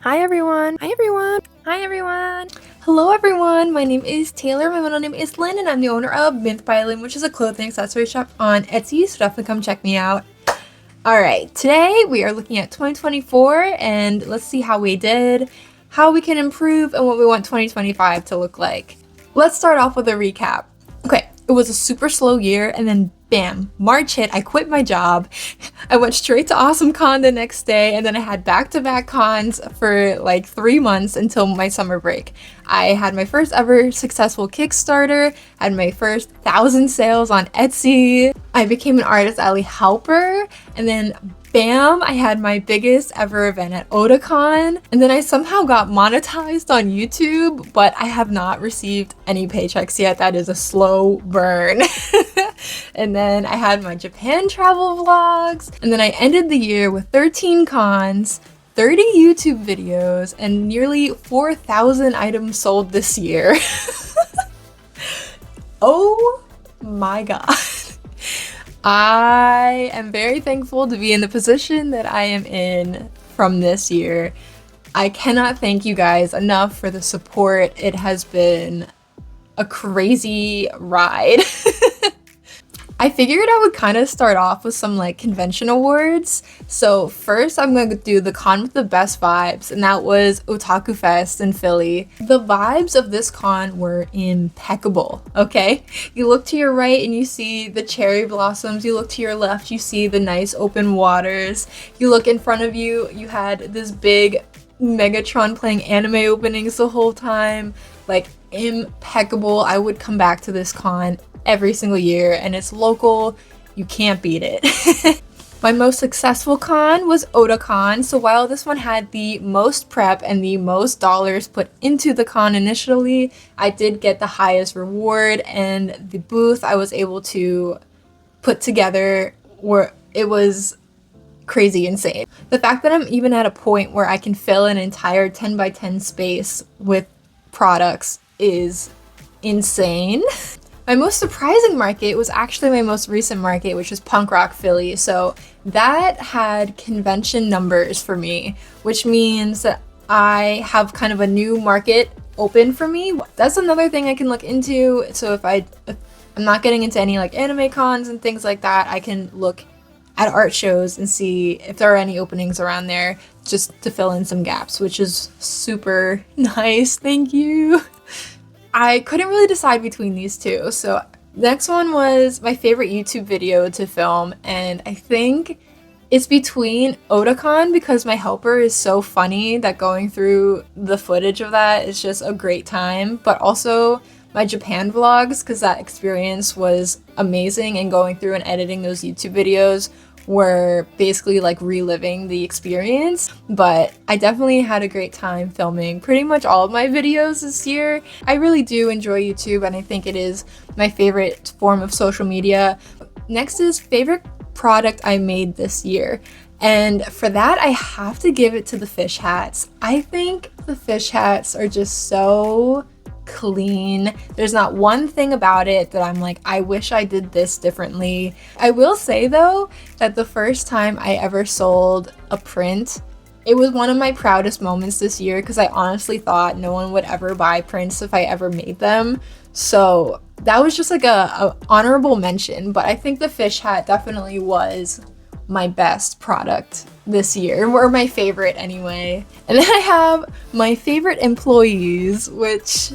Hi everyone! Hi everyone! Hi everyone! Hello everyone! My name is Taylor, my middle name is Lynn, and I'm the owner of Myth by Lynn, which is a clothing accessory shop on Etsy, so definitely come check me out. Alright, today we are looking at 2024 and let's see how we did, how we can improve, and what we want 2025 to look like. Let's start off with a recap. Okay, it was a super slow year and then bam, March hit, I quit my job. I went straight to AwesomeCon the next day and then I had back-to-back cons for like 3 months until my summer break. I had my first ever successful Kickstarter, had my first 1,000 sales on Etsy. I became an Artist Alley helper, and then bam, I had my biggest ever event at MegaCon, and then I somehow got monetized on YouTube, but I have not received any paychecks yet. That is a slow burn. And then I had my Japan travel vlogs, and then I ended the year with 13 cons, 30 YouTube videos, and nearly 4,000 items sold this year. Oh my god. I am very thankful to be in the position that I am in from this year. I cannot thank you guys enough for the support. It has been a crazy ride. I figured I would kind of start off with some like convention awards. So first I'm going to do the con with the best vibes, and that was Otaku Fest in Philly. The vibes of this con were impeccable, okay? You look to your right and you see the cherry blossoms. You look to your left, you see the nice open waters. You look in front of you, you had this big Megatron playing anime openings the whole time. Like, impeccable. I would come back to this con every single year, and it's local. You can't beat it. My most successful con was Otakon. So while this one had the most prep and the most dollars put into the con initially, I did get the highest reward, and the booth I was able to put together where it was crazy insane. The fact that I'm even at a point where I can fill an entire 10 by 10 space with products is insane. My most surprising market was actually my most recent market, which is Punk Rock Philly. So that had convention numbers for me, which means that I have kind of a new market open for me. That's another thing I can look into. So if I'm not getting into any like anime cons and things like that, I can look at art shows and see if there are any openings around there just to fill in some gaps, which is super nice. Thank you. I couldn't really decide between these two, so next one was my favorite YouTube video to film, and I think it's between Otakon because my helper is so funny that going through the footage of that is just a great time, but also my Japan vlogs because that experience was amazing, and going through and editing those YouTube videos were basically like reliving the experience. But I definitely had a great time filming pretty much all of my videos this year. I really do enjoy YouTube, and I think it is my favorite form of social media. Next is favorite product I made this year, and for that I have to give it to the fish hats. I think the fish hats are just so clean. There's not one thing about it that I'm like, I wish I did this differently. I will say though that the first time I ever sold a print, it was one of my proudest moments this year because I honestly thought no one would ever buy prints if I ever made them. So that was just like a honorable mention, but I think the fish hat definitely was my best product this year, or my favorite anyway. And then I have my favorite employees, which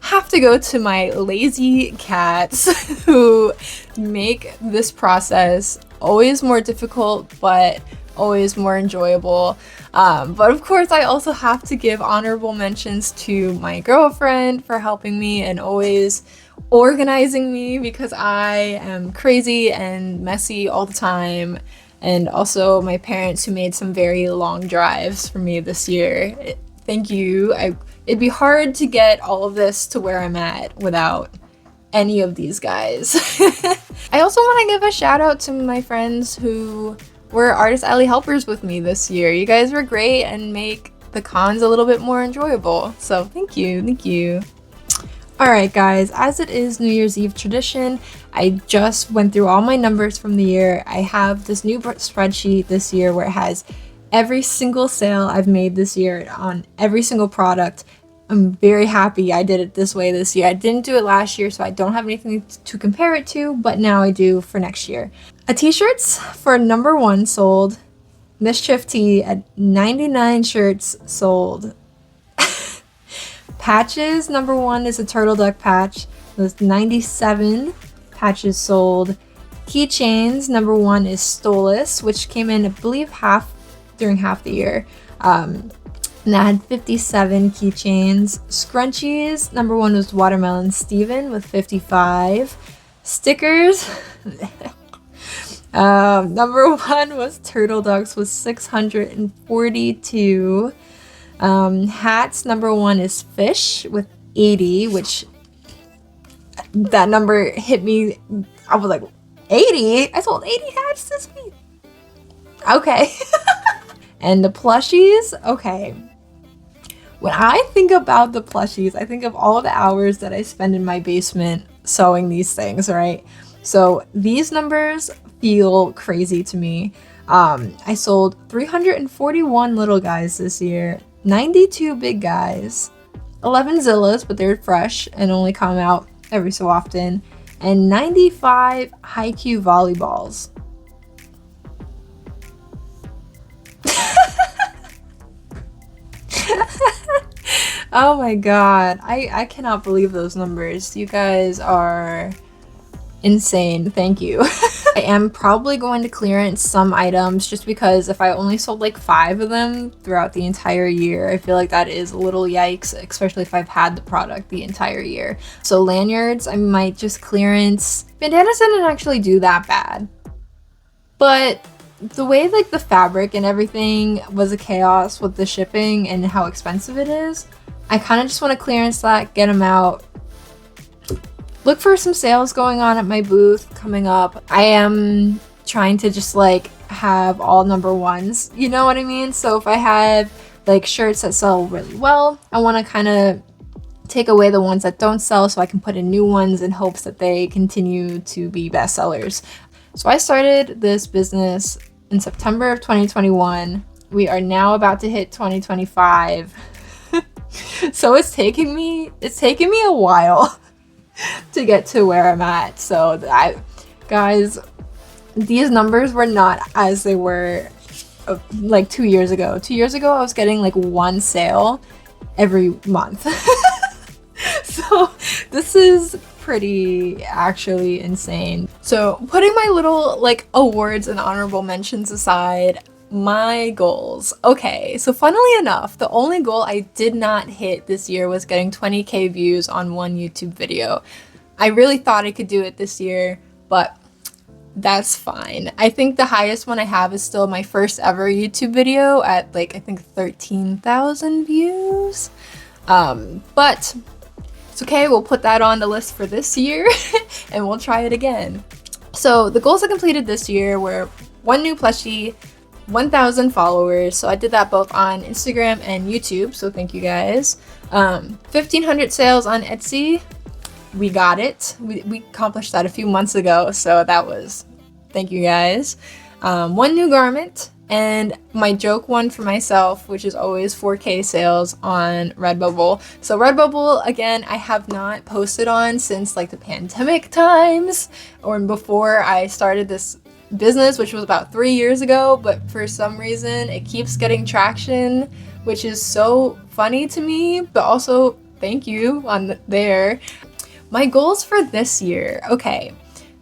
have to go to my lazy cats who make this process always more difficult but always more enjoyable. But of course I also have to give honorable mentions to my girlfriend for helping me and always organizing me because I am crazy and messy all the time, and also my parents who made some very long drives for me this year. Thank you. It'd be hard to get all of this to where I'm at without any of these guys. I also want to give a shout out to my friends who were Artist Alley helpers with me this year. You guys were great and make the cons a little bit more enjoyable. So thank you, thank you. Alright guys, as it is New Year's Eve tradition, I just went through all my numbers from the year. I have this new spreadsheet this year where it has every single sale I've made this year on every single product. I'm very happy I did it this way this year. I didn't do it last year, so I don't have anything to compare it to, but now I do for next year. T-shirts for number 1 sold. Mischief Tee at 99 shirts sold. Patches, number 1 is a turtle duck patch. There's 97 patches sold. Keychains, number 1 is Stolas, which came in, I believe, during half the year. And that had 57 keychains. Scrunchies, number 1 was Watermelon Steven with 55. Stickers, number 1 was Turtle Ducks with 642. Hats, number 1 is Fish with 80, which that number hit me. I was like, 80? I sold 80 hats this week. Okay. And the plushies, okay. When I think about the plushies, I think of all the hours that I spend in my basement sewing these things, right? So these numbers feel crazy to me. I sold 341 little guys this year, 92 big guys, 11 Zillas, but they're fresh and only come out every so often, and 95 high-Q volleyballs. Oh my god, I cannot believe those numbers. You guys are insane. Thank you. I am probably going to clearance some items just because if I only sold like 5 of them throughout the entire year, I feel like that is a little yikes, especially if I've had the product the entire year. So lanyards, I might just clearance. Bandanas didn't actually do that bad, but the way like the fabric and everything was a chaos with the shipping and how expensive it is, I kind of just want to clearance that, get them out. Look for some sales going on at my booth coming up. I am trying to just like have all number 1s, you know what I mean? So if I have like shirts that sell really well, I want to kind of take away the ones that don't sell so I can put in new ones in hopes that they continue to be bestsellers. So I started this business in September of 2021. We are now about to hit 2025. So it's taking me a while to get to where I'm at. So guys, these numbers were not as they were like 2 years ago. 2 years ago, I was getting like 1 sale every month. So this is pretty actually insane. So putting my little like awards and honorable mentions aside, my goals. Okay, so funnily enough, the only goal I did not hit this year was getting 20k views on one YouTube video. I really thought I could do it this year, but that's fine. I think the highest one I have is still my first ever YouTube video at like I think 13,000 views. But it's okay, we'll put that on the list for this year and we'll try it again. So the goals I completed this year were 1 new plushie, 1,000 followers, so I did that both on Instagram and YouTube, so thank you guys. 1,500 sales on Etsy, we got it. We accomplished that a few months ago, so that was, thank you guys. 1 new garment, and my joke one for myself, which is always 4K sales on Redbubble. So Redbubble, again, I have not posted on since like the pandemic times, or before I started this business, which was about 3 years ago, but for some reason it keeps getting traction, which is so funny to me, but also thank you on there. My goals for this year. Okay,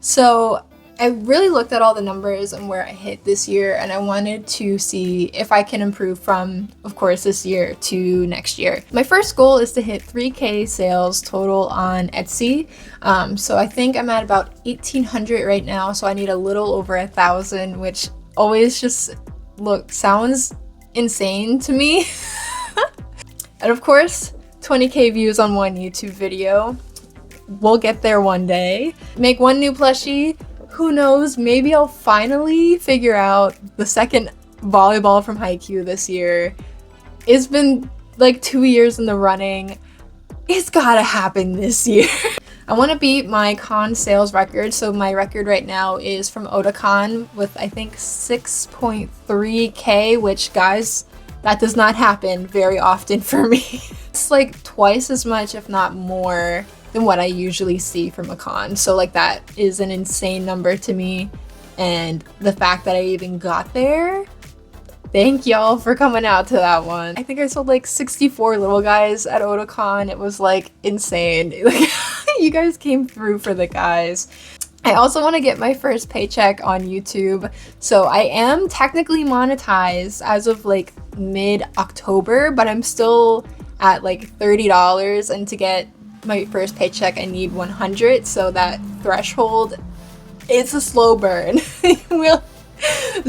so I really looked at all the numbers and where I hit this year, and I wanted to see if I can improve from, of course, this year to next year. My first goal is to hit 3K sales total on Etsy. So I think I'm at about 1,800 right now, so I need a little over 1,000, which always just sounds insane to me. And of course, 20K views on 1 YouTube video. We'll get there one day. Make 1 new plushie. Who knows, maybe I'll finally figure out the second volleyball from Haikyuu this year. It's been like 2 years in the running. It's gotta happen this year. I want to beat my con sales record. So my record right now is from Otakon with I think 6.3k, which guys, that does not happen very often for me. It's like twice as much, if not more, than what I usually see from a con. So like that is an insane number to me. And the fact that I even got there, thank y'all for coming out to that one. I think I sold like 64 little guys at Otakon. It was like insane. You guys came through for the guys. I also want to get my first paycheck on YouTube. So I am technically monetized as of like mid-October, but I'm still at like $30, and to get my first paycheck I need 100, so that threshold, it's a slow burn.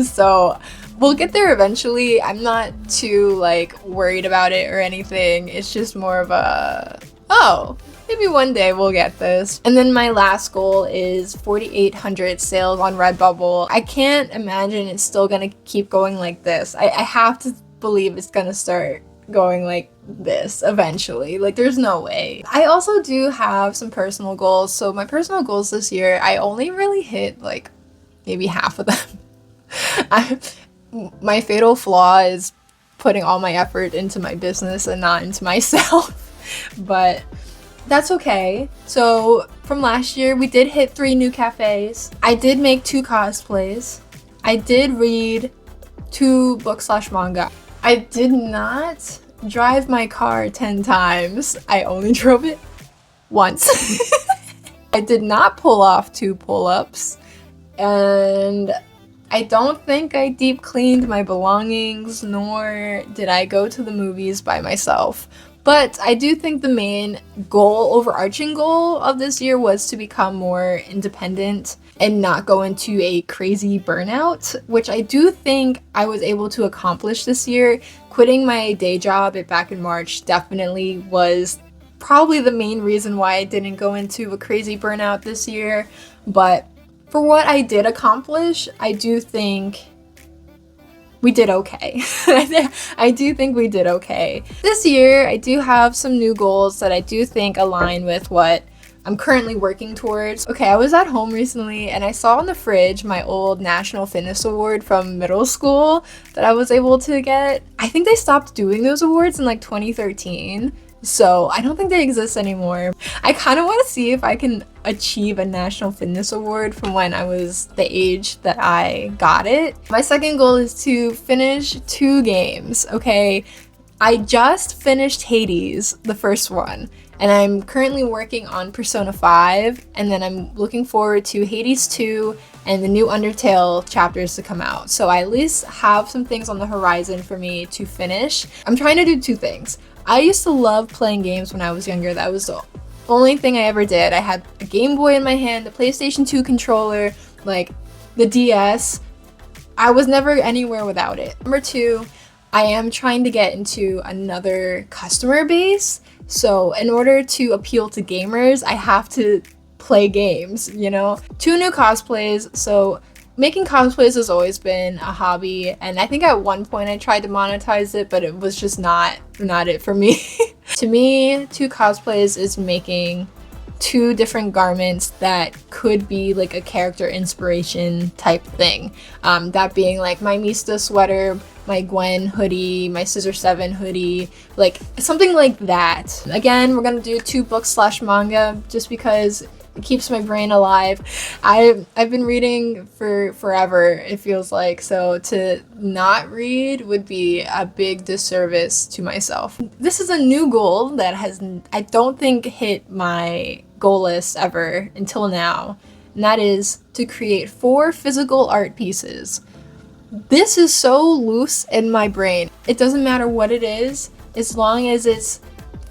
So we'll get there eventually. I'm not too like worried about it or anything. It's just more of a, oh, maybe one day we'll get this. And then my last goal is 4,800 sales on Redbubble. I can't imagine it's still gonna keep going like this. I have to believe it's gonna start going like this eventually. Like there's no way. I also do have some personal goals. So my personal goals this year, I only really hit like maybe half of them. My fatal flaw is putting all my effort into my business and not into myself. But that's okay. So from last year, we did hit 3 new cafes. I did make 2 cosplays. I did read 2 book/manga. I did not drive my car 10 times. I only drove it once. I did not pull off 2 pull-ups. And I don't think I deep cleaned my belongings, nor did I go to the movies by myself. But I do think the main goal, overarching goal of this year was to become more independent and not go into a crazy burnout, which I do think I was able to accomplish this year. Quitting my day job back in March definitely was probably the main reason why I didn't go into a crazy burnout this year. But for what I did accomplish, I do think we did okay. I do think we did okay. This year, I do have some new goals that I do think align with what I'm currently working towards. Okay, I was at home recently and I saw on the fridge my old National Fitness Award from middle school that I was able to get. I think they stopped doing those awards in like 2013. So I don't think they exist anymore. I kind of want to see if I can achieve a National Fitness Award from when I was the age that I got it. My second goal is to finish 2 games, okay? I just finished Hades, the first one, and I'm currently working on Persona 5, and then I'm looking forward to Hades 2 and the new Undertale chapters to come out. So I at least have some things on the horizon for me to finish. I'm trying to do 2 things. I used to love playing games when I was younger. That was the only thing I ever did. I had a Game Boy in my hand, the PlayStation 2 controller, like the DS. I was never anywhere without it. Number 2, I am trying to get into another customer base. So in order to appeal to gamers, I have to play games, you know? 2 new cosplays. So making cosplays has always been a hobby, and I think at one point I tried to monetize it, but it was just not it for me. To me, 2 cosplays is making 2 different garments that could be like a character inspiration type thing. That being like my Mista sweater, my Gwen hoodie, my Scissor 7 hoodie, like something like that. Again, we're gonna do 2 books/manga just because it keeps my brain alive. I've been reading for forever, it feels like, so to not read would be a big disservice to myself. This is a new goal that has, I don't think, hit my goal list ever until now, and that is to create 4 physical art pieces. This is so loose in my brain. It doesn't matter what it is, as long as it's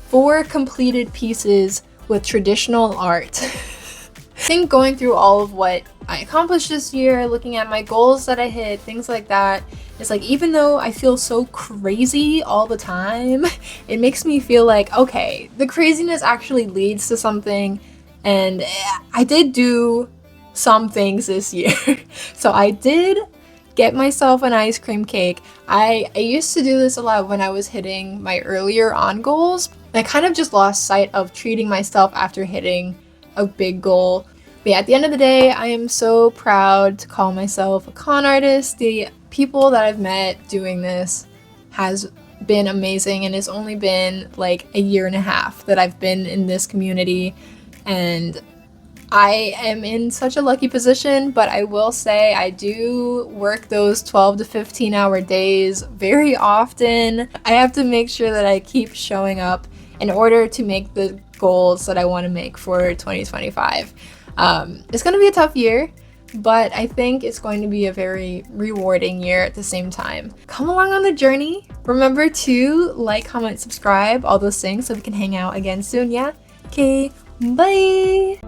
4 completed pieces with traditional art. I think going through all of what I accomplished this year, looking at my goals that I hit, things like that, it's like even though I feel so crazy all the time, it makes me feel like, okay, the craziness actually leads to something, and I did do some things this year. So I did get myself an ice cream cake. I used to do this a lot when I was hitting my earlier on goals. I kind of just lost sight of treating myself after hitting a big goal. But yeah, at the end of the day, I am so proud to call myself a con artist. The people that I've met doing this has been amazing, and it's only been like a year and a half that I've been in this community, and I am in such a lucky position. But I will say I do work those 12 to 15 hour days very often. I have to make sure that I keep showing up in order to make the goals that I want to make for 2025. It's going to be a tough year, but I think it's going to be a very rewarding year at the same time. Come along on the journey. Remember to like, comment, subscribe, all those things, so we can hang out again soon, yeah? Okay, bye!